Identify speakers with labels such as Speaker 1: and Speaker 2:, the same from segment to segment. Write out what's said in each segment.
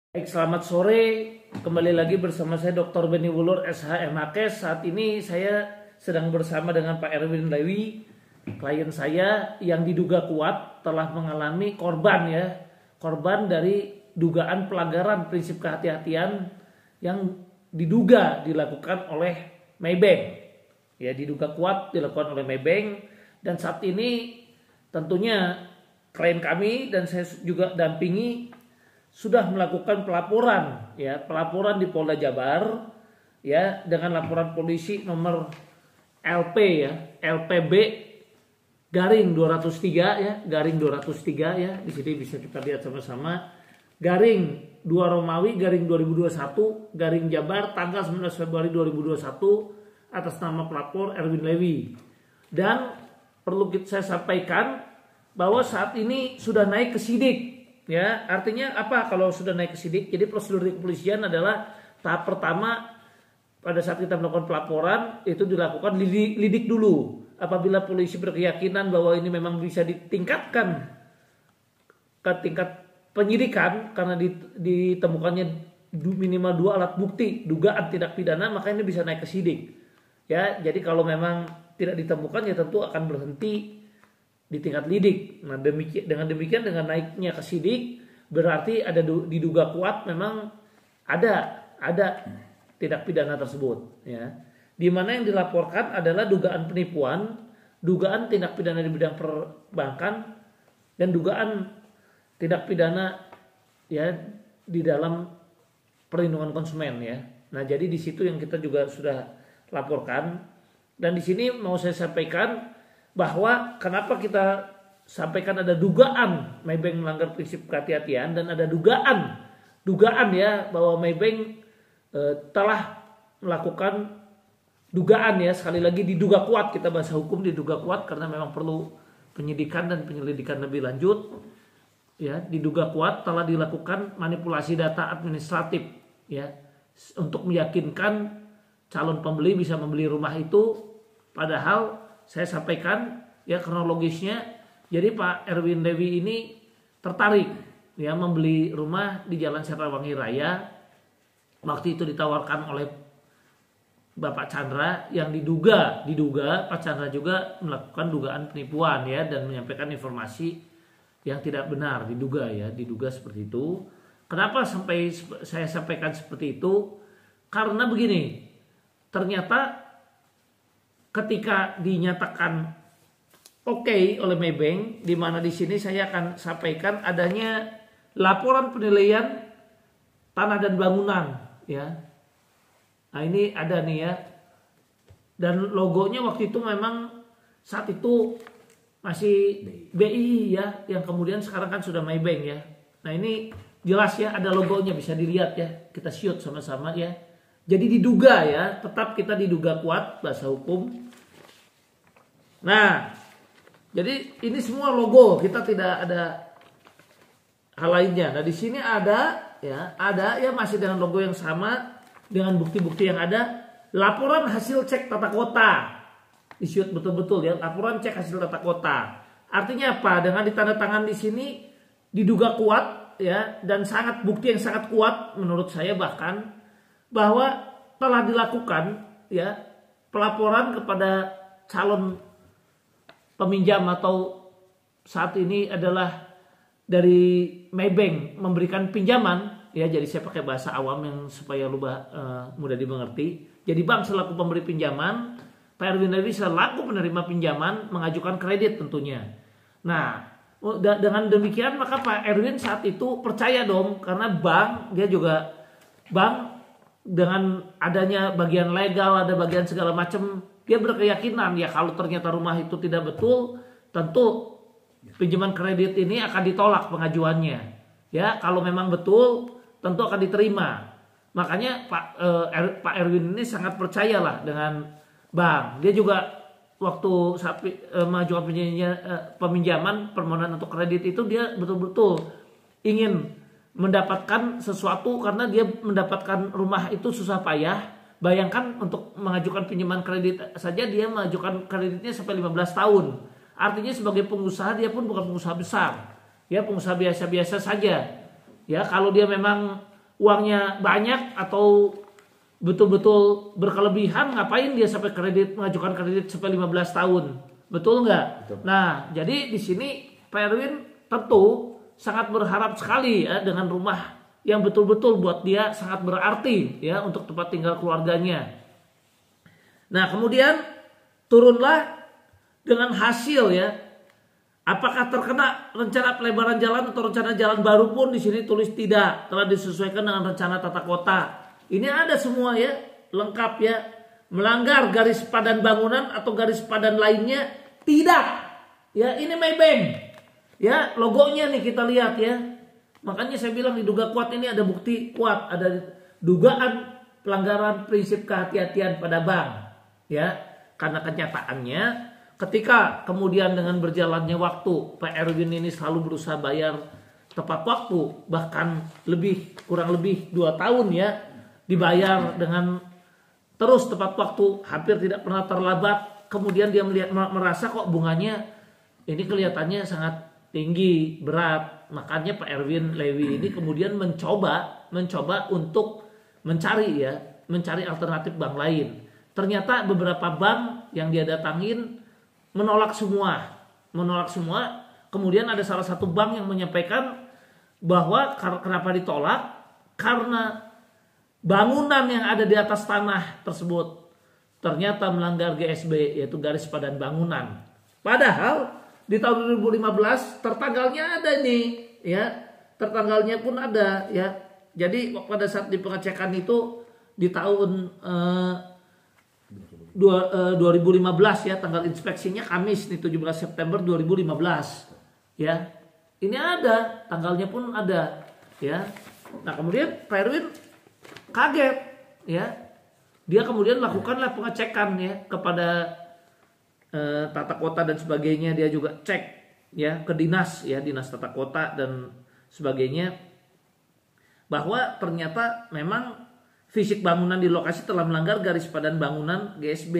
Speaker 1: Baik, selamat sore. Kembali lagi bersama saya Dr. Benny Wulur SH MHK. Saat ini saya sedang bersama dengan Pak Erwin Lewi, klien saya yang diduga kuat telah mengalami korban dari dugaan pelanggaran prinsip kehati-hatian yang diduga dilakukan oleh Maybank. Ya, diduga kuat dilakukan oleh Maybank, dan saat ini tentunya klien kami dan saya juga dampingi sudah melakukan pelaporan di Polda Jabar dengan laporan polisi nomor LPB garing 203 di sini bisa kita lihat sama-sama, garing 2 Romawi garing 2021 garing Jabar tanggal 19 Februari 2021 atas nama pelapor Erwin Lewi. Dan perlu saya sampaikan bahwa saat ini sudah naik ke sidik. Ya, artinya apa kalau sudah naik ke sidik? Jadi prosedur di kepolisian adalah tahap pertama pada saat kita melakukan pelaporan itu dilakukan lidik dulu. Apabila polisi berkeyakinan bahwa ini memang bisa ditingkatkan ke tingkat penyidikan karena ditemukannya minimal 2 alat bukti dugaan tindak pidana, maka ini bisa naik ke sidik. Ya, jadi kalau memang tidak ditemukan ya tentu akan berhenti di tingkat lidik. Nah, dengan demikian dengan naiknya ke sidik berarti ada diduga kuat memang ada tindak pidana tersebut, ya. Di mana yang dilaporkan adalah dugaan penipuan, dugaan tindak pidana di bidang perbankan, dan dugaan tindak pidana di dalam perlindungan konsumen, ya. Nah, jadi di situ yang kita juga sudah laporkan, dan di sini mau saya sampaikan bahwa kenapa kita sampaikan ada dugaan Maybank melanggar prinsip kehati-hatian dan ada dugaan bahwa Maybank telah melakukan dugaan, sekali lagi diduga kuat, kita bahasa hukum diduga kuat karena memang perlu penyidikan dan penyelidikan lebih lanjut. Ya, diduga kuat telah dilakukan manipulasi data administratif untuk meyakinkan calon pembeli bisa membeli rumah itu, padahal saya sampaikan kronologisnya. Jadi Pak Erwin Lewi ini tertarik membeli rumah di Jalan Sarawangi Raya. Waktu itu ditawarkan oleh Bapak Chandra yang diduga Pak Chandra juga melakukan dugaan penipuan dan menyampaikan informasi yang tidak benar, diduga seperti itu. Kenapa sampai saya sampaikan seperti itu? Karena begini, ternyata ketika dinyatakan oke oleh Maybank, di mana di sini saya akan sampaikan adanya laporan penilaian tanah dan bangunan, Nah, ini ada nih, dan logonya waktu itu memang saat itu masih BI, yang kemudian sekarang kan sudah Maybank, Nah, ini jelas ada logonya, bisa dilihat, kita shoot sama-sama, Jadi diduga, tetap kita diduga kuat bahasa hukum. Nah, jadi ini semua logo, kita tidak ada hal lainnya. Nah, di sini ada masih dengan logo yang sama, dengan bukti-bukti yang ada. Laporan hasil cek tata kota, di-shoot betul-betul, laporan cek hasil tata kota. Artinya apa? Dengan ditandatangan di sini diduga kuat, dan bukti yang sangat kuat menurut saya bahkan, bahwa telah dilakukan pelaporan kepada calon peminjam atau saat ini adalah dari Maybank memberikan pinjaman, jadi saya pakai bahasa awam yang supaya mudah dimengerti. Jadi bank selaku pemberi pinjaman, Pak Erwin Lewi selaku penerima pinjaman mengajukan kredit tentunya. Nah, dengan demikian maka Pak Erwin saat itu percaya dong, karena bank dengan adanya bagian legal, ada bagian segala macam, dia berkeyakinan kalau ternyata rumah itu tidak betul, tentu pinjaman kredit ini akan ditolak pengajuannya. Kalau memang betul, tentu akan diterima. Makanya Pak Erwin ini sangat percayalah dengan bank. Dia juga waktu mengajukan peminjaman permohonan untuk kredit itu, dia betul-betul ingin mendapatkan sesuatu karena dia mendapatkan rumah itu susah payah. Bayangkan untuk mengajukan pinjaman kredit saja dia mengajukan kreditnya sampai 15 tahun. Artinya sebagai pengusaha dia pun bukan pengusaha besar. Pengusaha biasa-biasa saja. Kalau dia memang uangnya banyak atau betul-betul berkelebihan, ngapain dia sampai mengajukan kredit sampai 15 tahun, betul nggak?
Speaker 2: Betul.
Speaker 1: Nah, jadi di sini Pak Erwin tentu sangat berharap sekali ya dengan rumah yang betul-betul buat dia sangat berarti ya untuk tempat tinggal keluarganya. Nah, kemudian turunlah dengan hasil ya. Apakah terkena rencana pelebaran jalan atau rencana jalan baru pun di sini tulis tidak, telah disesuaikan dengan rencana tata kota. Ini ada semua ya, lengkap ya. Melanggar garis padan bangunan atau garis padan lainnya tidak. Ya, ini Maybank. Ya, logonya nih kita lihat ya. Makanya saya bilang diduga kuat, ini ada bukti kuat, ada dugaan pelanggaran prinsip kehati-hatian pada bank. Ya, karena kenyataannya ketika kemudian dengan berjalannya waktu Pak Erwin ini selalu berusaha bayar tepat waktu, bahkan kurang lebih 2 tahun ya dibayar dengan terus tepat waktu, hampir tidak pernah terlambat. Kemudian dia merasa kok bunganya ini kelihatannya sangat tinggi, berat. Makanya Pak Erwin Lewi ini kemudian mencoba untuk mencari alternatif bank lain. Ternyata beberapa bank yang dia datangin menolak semua. Kemudian ada salah satu bank yang menyampaikan bahwa kenapa ditolak, karena bangunan yang ada di atas tanah tersebut ternyata melanggar GSB, yaitu garis padan bangunan. Padahal di tahun 2015 tertanggalnya ada nih ya, tertanggalnya pun ada ya. Jadi pada saat di pengecekan itu di tahun 2015 ya, tanggal inspeksinya Kamis nih 17 September 2015 ya. Ini ada, tanggalnya pun ada ya. Nah, kemudian Pak Erwin kaget ya. Dia kemudian lakukanlah pengecekan ya kepada tata kota dan sebagainya. Dia juga cek ya ke dinas tata kota dan sebagainya, bahwa ternyata memang fisik bangunan di lokasi telah melanggar garis padan bangunan GSB.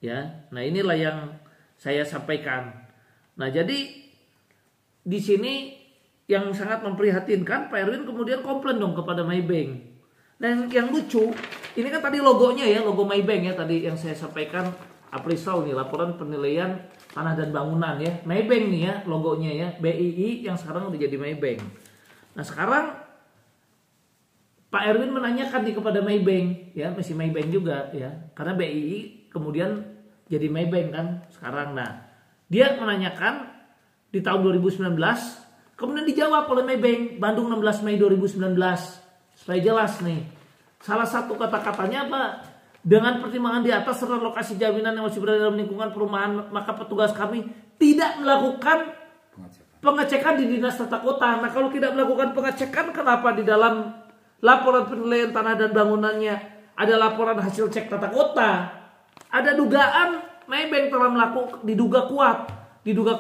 Speaker 1: Ya. Nah, inilah yang saya sampaikan. Nah, jadi di sini yang sangat memprihatinkan, Pak Erwin kemudian komplain dong kepada Maybank. Dan yang lucu, ini kan tadi logonya ya, logo Maybank ya tadi yang saya sampaikan, appraisal nih, laporan penilaian tanah dan bangunan ya. Maybank nih ya logonya ya, BII yang sekarang udah jadi Maybank. Nah, sekarang Pak Erwin menanyakan kepada Maybank ya, masih Maybank juga ya, karena BII kemudian jadi Maybank kan sekarang. Nah, dia menanyakan di tahun 2019, kemudian dijawab oleh Maybank Bandung 16 Mei 2019. Supaya jelas nih, salah satu kata-katanya apa? Dengan pertimbangan di atas serta lokasi jaminan yang masih berada dalam lingkungan perumahan, maka petugas kami tidak melakukan pengecekan di dinas tata kota. Nah, kalau tidak melakukan pengecekan, kenapa di dalam laporan penilaian tanah dan bangunannya ada laporan hasil cek tata kota? Ada dugaan Maybank telah melakukan, diduga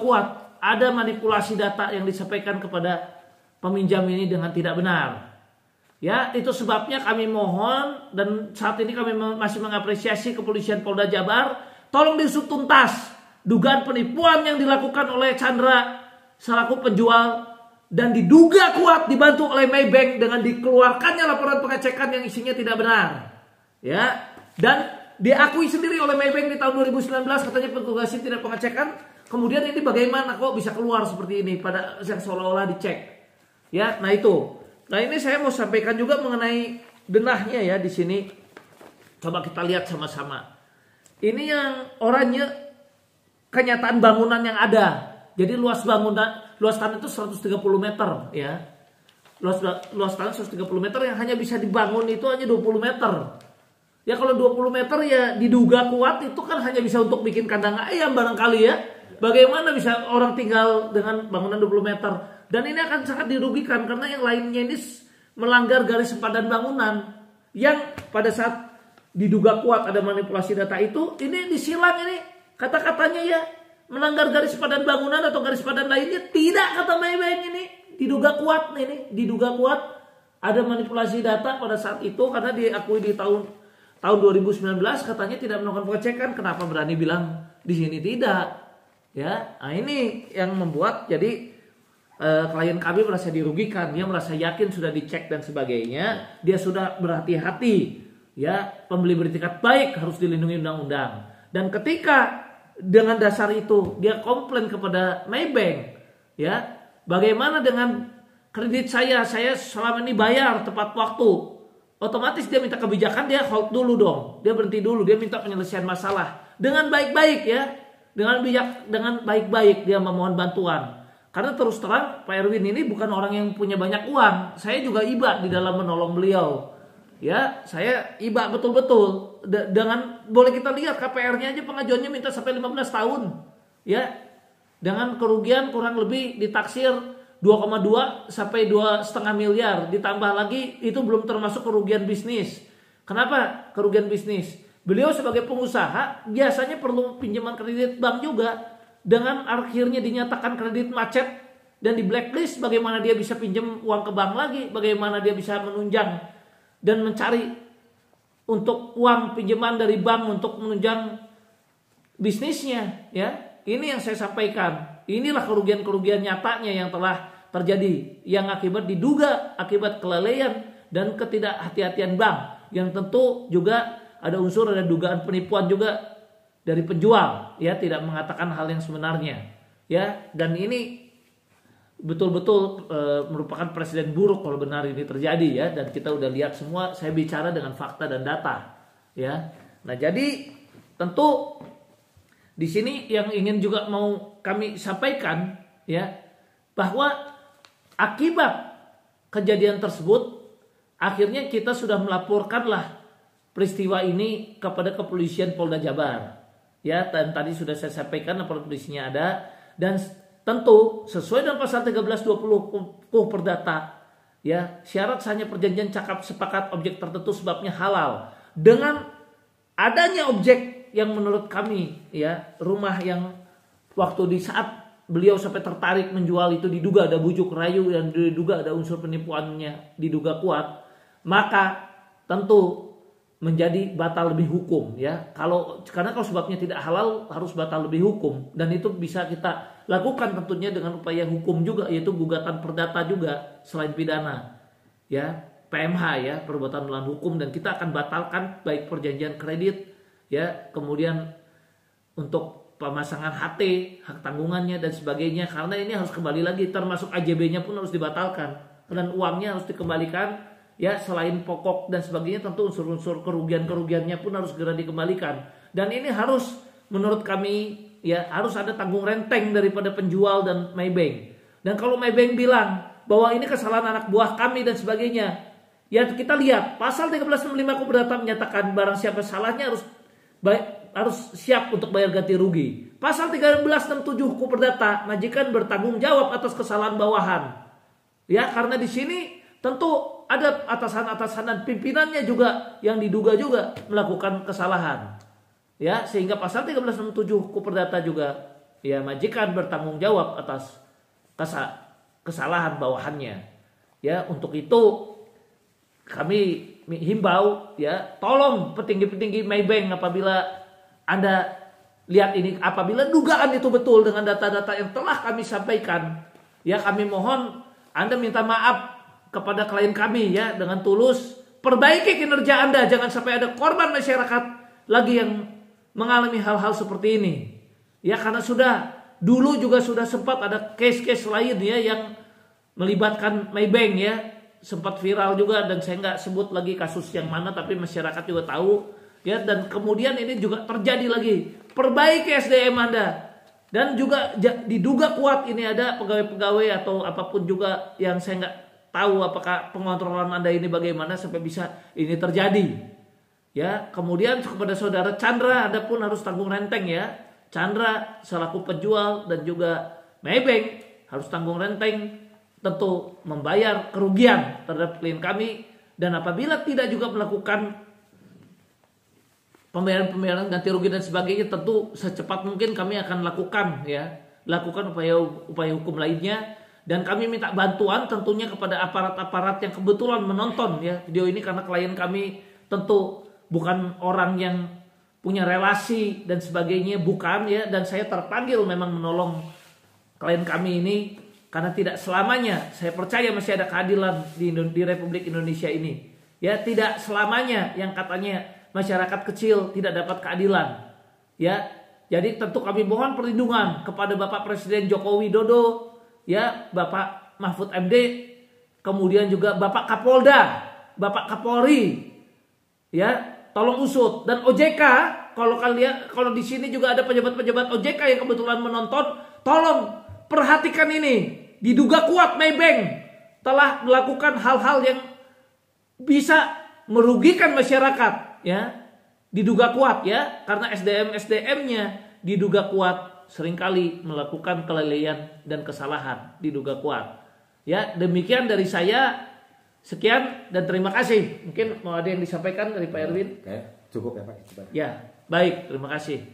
Speaker 1: kuat ada manipulasi data yang disampaikan kepada peminjam ini dengan tidak benar. Ya, itu sebabnya kami mohon dan saat ini kami masih mengapresiasi kepolisian Polda Jabar, tolong diusut tuntas dugaan penipuan yang dilakukan oleh Chandra selaku penjual dan diduga kuat dibantu oleh Maybank dengan dikeluarkannya laporan pengecekan yang isinya tidak benar. Ya, dan diakui sendiri oleh Maybank di tahun 2019 katanya petugasnya tidak pengecekan. Kemudian ini bagaimana kok bisa keluar seperti ini pada yang seolah-olah dicek. Ya, nah itu. Nah, ini saya mau sampaikan juga mengenai denahnya ya di sini. Coba kita lihat sama-sama. Ini yang oranye kenyataan bangunan yang ada. Jadi luas tanah itu 130 meter ya. Luas tanah 130 meter yang hanya bisa dibangun itu hanya 20 meter. Ya, kalau 20 meter ya diduga kuat itu kan hanya bisa untuk bikin kandang ayam barangkali ya. Bagaimana bisa orang tinggal dengan bangunan 20 meter? Dan ini akan sangat dirugikan karena yang lainnya ini melanggar garis padan bangunan. Yang pada saat diduga kuat ada manipulasi data itu, ini disilang ini. Kata-katanya ya melanggar garis padan bangunan atau garis padan lainnya. Tidak, kata Maybank ini. Diduga kuat ada manipulasi data pada saat itu karena diakui di tahun 2019 katanya tidak melakukan pengecekan. Kenapa berani bilang di sini tidak? Ya, nah ini yang membuat jadi klien kami merasa dirugikan, dia merasa yakin sudah dicek dan sebagainya, dia sudah berhati-hati, ya pembeli beretikat baik harus dilindungi undang-undang. Dan ketika dengan dasar itu dia komplain kepada Maybank, ya bagaimana dengan kredit saya selama ini bayar tepat waktu, otomatis dia minta kebijakan, dia hold dulu dong, dia berhenti dulu, dia minta penyelesaian masalah dengan baik-baik ya, dengan baik-baik dia memohon bantuan. Karena terus terang Pak Erwin ini bukan orang yang punya banyak uang. Saya juga iba di dalam menolong beliau. Ya, saya iba betul-betul. Dengan boleh kita lihat KPR-nya aja pengajuannya minta sampai 15 tahun. Ya. Dengan kerugian kurang lebih ditaksir 2,2 sampai 2,5 miliar. Ditambah lagi itu belum termasuk kerugian bisnis. Kenapa kerugian bisnis? Beliau sebagai pengusaha biasanya perlu pinjaman kredit bank juga. Dengan akhirnya dinyatakan kredit macet dan di blacklist, bagaimana dia bisa pinjam uang ke bank lagi, bagaimana dia bisa menunjang dan mencari untuk uang pinjaman dari bank untuk menunjang bisnisnya, ya. Ini yang saya sampaikan. Inilah kerugian-kerugian nyatanya yang telah terjadi, yang diduga akibat kelalaian dan ketidakhati-hatian bank, yang tentu juga ada dugaan penipuan juga dari penjual, ya, tidak mengatakan hal yang sebenarnya, ya. Dan ini betul-betul merupakan presiden buruk kalau benar ini terjadi, ya. Dan kita udah lihat semua, saya bicara dengan fakta dan data, ya. Nah, jadi tentu di sini yang ingin juga mau kami sampaikan, ya, bahwa akibat kejadian tersebut akhirnya kita sudah melaporkanlah peristiwa ini kepada kepolisian Polda Jabar. Ya, dan tadi sudah saya sampaikan lapor polisinya ada, dan tentu sesuai dengan pasal 1320 KUH Perdata, ya, syarat sahnya perjanjian cakap sepakat objek tertentu sebabnya halal. Dengan adanya objek yang menurut kami, ya, rumah yang waktu di saat beliau sampai tertarik menjual itu diduga ada bujuk rayu dan diduga ada unsur penipuannya diduga kuat, maka tentu menjadi batal lebih hukum, ya. Karena kalau sebabnya tidak halal harus batal lebih hukum, dan itu bisa kita lakukan tentunya dengan upaya hukum juga, yaitu gugatan perdata juga selain pidana, ya, PMH, ya, perbuatan melawan hukum, dan kita akan batalkan baik perjanjian kredit, ya, kemudian untuk pemasangan HT, hak tanggungannya dan sebagainya, karena ini harus kembali lagi, termasuk AJB-nya pun harus dibatalkan dan uangnya harus dikembalikan. Ya, selain pokok dan sebagainya, tentu unsur-unsur kerugian-kerugiannya pun harus segera dikembalikan. Dan ini harus, menurut kami, ya, harus ada tanggung renteng daripada penjual dan Maybank. Dan kalau Maybank bilang bahwa ini kesalahan anak buah kami dan sebagainya, ya kita lihat pasal 1365 KUH Perdata menyatakan barang siapa salahnya harus siap untuk bayar ganti rugi. Pasal 1367 KUH Perdata, majikan bertanggung jawab atas kesalahan bawahan. Ya, karena di sini tentu ada atasan-atasan dan pimpinannya juga yang diduga juga melakukan kesalahan. Ya, sehingga pasal 1367 KUH Perdata juga, ya, majikan bertanggung jawab atas kesalahan bawahannya. Ya, untuk itu kami himbau, ya, tolong petinggi-petinggi Maybank, apabila Anda lihat ini, apabila dugaan itu betul dengan data-data yang telah kami sampaikan, ya, kami mohon Anda minta maaf kepada klien kami, ya, dengan tulus. Perbaiki kinerja Anda, jangan sampai ada korban masyarakat lagi yang mengalami hal-hal seperti ini, ya, karena dulu juga sudah sempat ada case-case lain, ya, yang melibatkan Maybank, ya, sempat viral juga, dan saya nggak sebut lagi kasus yang mana, tapi masyarakat juga tahu, ya. Dan kemudian ini juga terjadi lagi. Perbaiki SDM Anda, dan juga diduga kuat ini ada pegawai-pegawai atau apapun juga yang saya nggak tahu apakah pengontrolan Anda ini bagaimana sampai bisa ini terjadi, ya. Kemudian kepada saudara Chandra, Anda pun harus tanggung renteng, ya. Chandra selaku penjual dan juga Maybank harus tanggung renteng, tentu membayar kerugian terhadap klien kami, dan apabila tidak juga melakukan pembayaran ganti rugi dan sebagainya, tentu secepat mungkin kami akan lakukan upaya hukum lainnya. Dan kami minta bantuan tentunya kepada aparat-aparat yang kebetulan menonton, ya, video ini, karena klien kami tentu bukan orang yang punya relasi dan sebagainya, bukan, ya. Dan saya terpanggil memang menolong klien kami ini karena tidak selamanya saya percaya masih ada keadilan di Republik Indonesia ini. Ya, tidak selamanya yang katanya masyarakat kecil tidak dapat keadilan. Ya, jadi tentu kami mohon perlindungan kepada Bapak Presiden Joko Widodo, ya, Bapak Mahfud MD, kemudian juga Bapak Kapolda, Bapak Kapolri, ya, tolong usut. Dan OJK, kalau di sini juga ada pejabat-pejabat OJK yang kebetulan menonton, tolong perhatikan ini. Diduga kuat Maybank telah melakukan hal-hal yang bisa merugikan masyarakat, ya. Diduga kuat, ya, karena SDM-nya diduga kuat seringkali melakukan kelalaian dan kesalahan, diduga kuat. Ya, demikian dari saya. Sekian dan terima kasih. Mungkin mau ada yang disampaikan dari Pak Erwin?
Speaker 2: Oke, cukup ya Pak.
Speaker 1: Ya, baik, terima kasih.